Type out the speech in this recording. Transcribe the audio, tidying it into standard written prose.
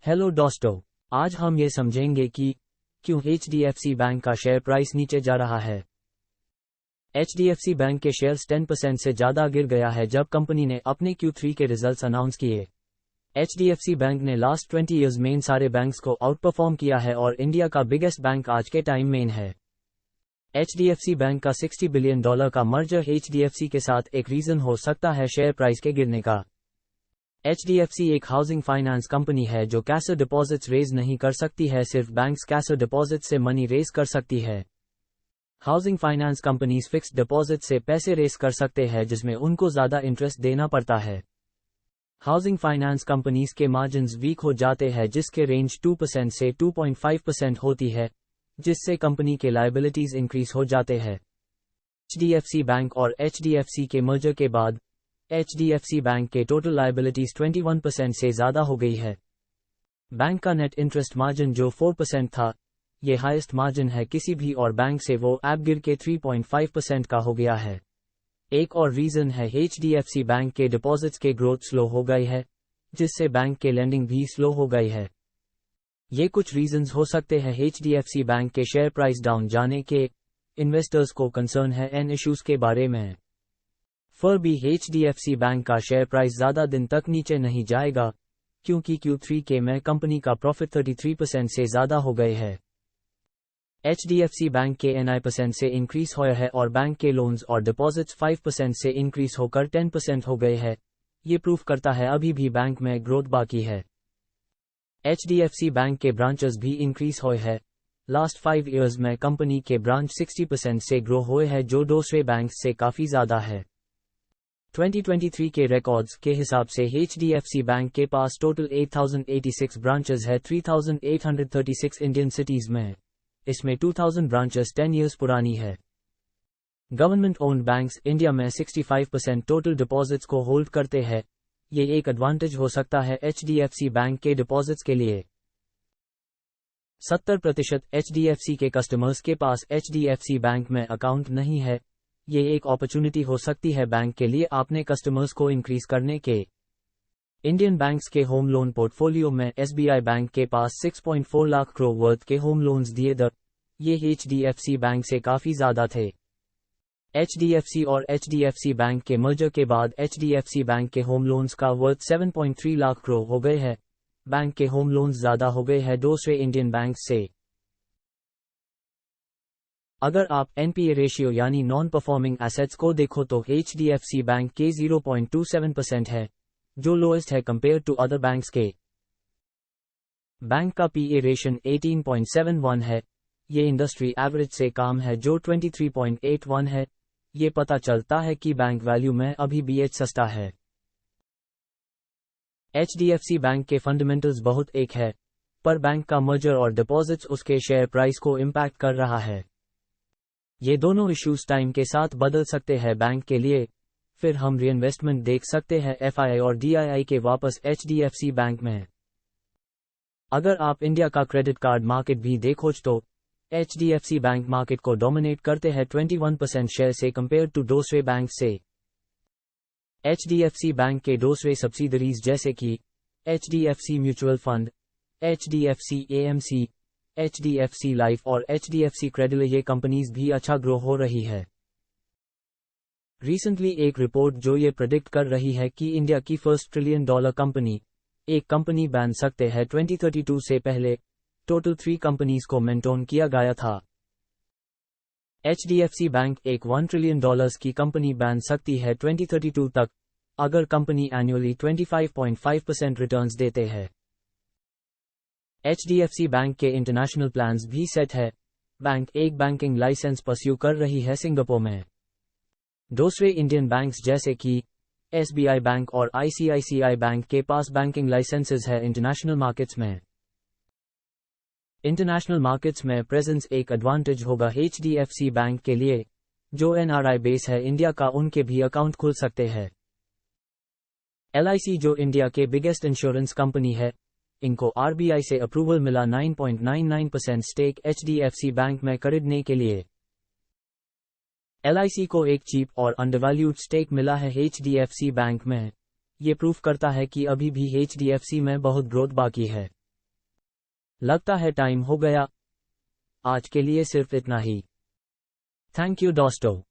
Hello दोस्तों, आज हम ये समझेंगे कि क्यों HDFC बैंक का शेयर प्राइस नीचे जा रहा है। HDFC बैंक के शेयर्स 10% से ज़्यादा गिर गया है जब कंपनी ने अपने Q3 के रिजल्ट्स अनाउंस किए। HDFC बैंक ने लास्ट 20 ईयर्स में इन सारे बैंक्स को आउटपरफॉर्म किया है और इंडिया का बिगेस्ट बैंक आज के टाइम में है। HDFC बैंक का $60 बिलियन का मर्जर HDFC के साथ एक रीज़न हो सकता है शेयर प्राइस के गिरने का। HDFC एक हाउसिंग फाइनेंस कंपनी है जो कैश डिपॉजिट्स रेज नहीं कर सकती है, सिर्फ बैंक्स कैश डिपॉजिट से मनी रेज कर सकती है। Housing finance companies fixed deposit से पैसे रेज कर सकते हैं जिसमें उनको ज़्यादा इंटरेस्ट देना पड़ता है। हाउसिंग फाइनेंस कंपनीज के मार्जिन्स वीक हो जाते हैं जिसके रेंज 2% से 2.5% होती है, जिससे कंपनी के लायबिलिटीज इंक्रीज हो जाते हैं। HDFC बैंक और HDFC के मर्जर के बाद HDFC बैंक के टोटल लायबिलिटीज 21% से ज़्यादा हो गई है। बैंक का नेट इंटरेस्ट मार्जिन जो 4% था, ये हाईएस्ट मार्जिन है किसी भी और बैंक से, वो ऐप गिर के 3.5% का हो गया है। एक और रीज़न है HDFC बैंक के डिपॉजिट्स के ग्रोथ स्लो हो गई है, जिससे बैंक के लेंडिंग भी स्लो हो गई है। ये कुछ रीजंस हो सकते हैं HDFC बैंक के शेयर प्राइस डाउन जाने के। इन्वेस्टर्स को कंसर्न है इन इश्यूज के बारे में। फिर भी HDFC बैंक का शेयर प्राइस ज़्यादा दिन तक नीचे नहीं जाएगा, क्योंकि Q3 के में कंपनी का प्रॉफिट 33% से ज़्यादा हो गए है। HDFC बैंक के NI% से इंक्रीज हुआ है और बैंक के लोन्स और डिपॉजिट्स 5% से इंक्रीज होकर 10% हो गए हैं। ये प्रूफ करता है अभी भी बैंक में ग्रोथ बाकी है। HDFC बैंक के ब्रांचेस भी इंक्रीज हुए हैं। लास्ट 5 ईयर्स में कंपनी के ब्रांच 60% से ग्रो हुए हैं, जो दूसरे बैंक से काफ़ी ज़्यादा है। 2023 के रिकॉर्ड्स के हिसाब से HDFC बैंक के पास टोटल 8086 ब्रांचेस है 3836 इंडियन सिटीज में। इसमें 2000 ब्रांचेस 10 ईयर्स पुरानी है। गवर्नमेंट ओन्ड बैंक्स इंडिया में 65% टोटल डिपॉजिट्स को होल्ड करते हैं। ये एक एडवांटेज हो सकता है HDFC बैंक के डिपॉजिट्स के लिए। 70% HDFC के कस्टमर्स के पास HDFC बैंक में अकाउंट नहीं है। ये एक अपॉर्चुनिटी हो सकती है बैंक के लिए अपने कस्टमर्स को इंक्रीज करने के। इंडियन बैंक्स के होम लोन पोर्टफोलियो में SBI बैंक के पास 6.4 लाख करोड़ वर्थ के होम लोन्स दिए थे। ये HDFC बैंक से काफ़ी ज़्यादा थे। HDFC और HDFC बैंक के मर्जर के बाद HDFC बैंक के होम लोन्स का वर्थ 7.3 लाख करोड़ हो गए हैं। बैंक के होम लोन्स ज़्यादा हो गए हैं दूसरे इंडियन बैंक से। अगर आप NPA रेशियो यानी नॉन परफॉर्मिंग एसेट्स को देखो तो HDFC बैंक के 0.27% है, जो लोएस्ट है कंपेयर टू अदर बैंक्स के। बैंक का PA रेशन 18.71 है, ये इंडस्ट्री एवरेज से कम है जो 23.81 है। ये पता चलता है कि बैंक वैल्यू में अभी भी सस्ता है। HDFC बैंक के फंडामेंटल्स बहुत एक है, पर बैंक का मर्जर और डिपॉजिट्स उसके शेयर प्राइस को इम्पैक्ट कर रहा है। ये दोनों इश्यूज टाइम के साथ बदल सकते हैं बैंक के लिए। फिर हम रीइन्वेस्टमेंट देख सकते हैं FII और DII के वापस HDFC बैंक में। अगर आप इंडिया का क्रेडिट कार्ड मार्केट भी देखो तो HDFC बैंक मार्केट को डोमिनेट करते हैं 21% शेयर से कंपेयर टू दूसरे बैंक से। HDFC बैंक के दूसरे सब्सिडरीज जैसे कि HDFC mutual fund, HDFC AMC, HDFC life और HDFC क्रेडिट, ये कंपनीज भी अच्छा ग्रो हो रही है। रिसेंटली एक रिपोर्ट जो ये प्रेडिक्ट कर रही है कि इंडिया की फर्स्ट $1 ट्रिलियन कंपनी एक कंपनी बन सकते हैं 2032 से पहले। टोटल 3 कंपनीज को मेंटेन किया गया था। HDFC बैंक एक $1 ट्रिलियन की कंपनी बन सकती है 2032 तक, अगर कंपनी एनुअली 25.5% रिटर्न्स देते हैं। HDFC बैंक के इंटरनेशनल प्लान्स भी सेट है। बैंक एक बैंकिंग लाइसेंस परस्यू कर रही है सिंगापुर में। दूसरे इंडियन बैंक्स जैसे कि SBI बैंक और ICICI बैंक के पास बैंकिंग लाइसेंसेस है इंटरनेशनल मार्केट्स में। इंटरनेशनल मार्केट्स में प्रेजेंस एक एडवांटेज होगा HDFC बैंक के लिए। जो NRI बेस है इंडिया का, उनके भी अकाउंट खुल सकते हैं। LIC जो इंडिया के बिगेस्ट इंश्योरेंस कंपनी है, इनको RBI से अप्रूवल मिला 9.99% स्टेक HDFC बैंक में खरीदने के लिए। LIC को एक चीप और अंडरवैल्यूड स्टेक मिला है HDFC बैंक में। ये प्रूफ करता है कि अभी भी HDFC में बहुत ग्रोथ बाकी है। लगता है टाइम हो गया। आज के लिए सिर्फ इतना ही। थैंक यू दोस्तों।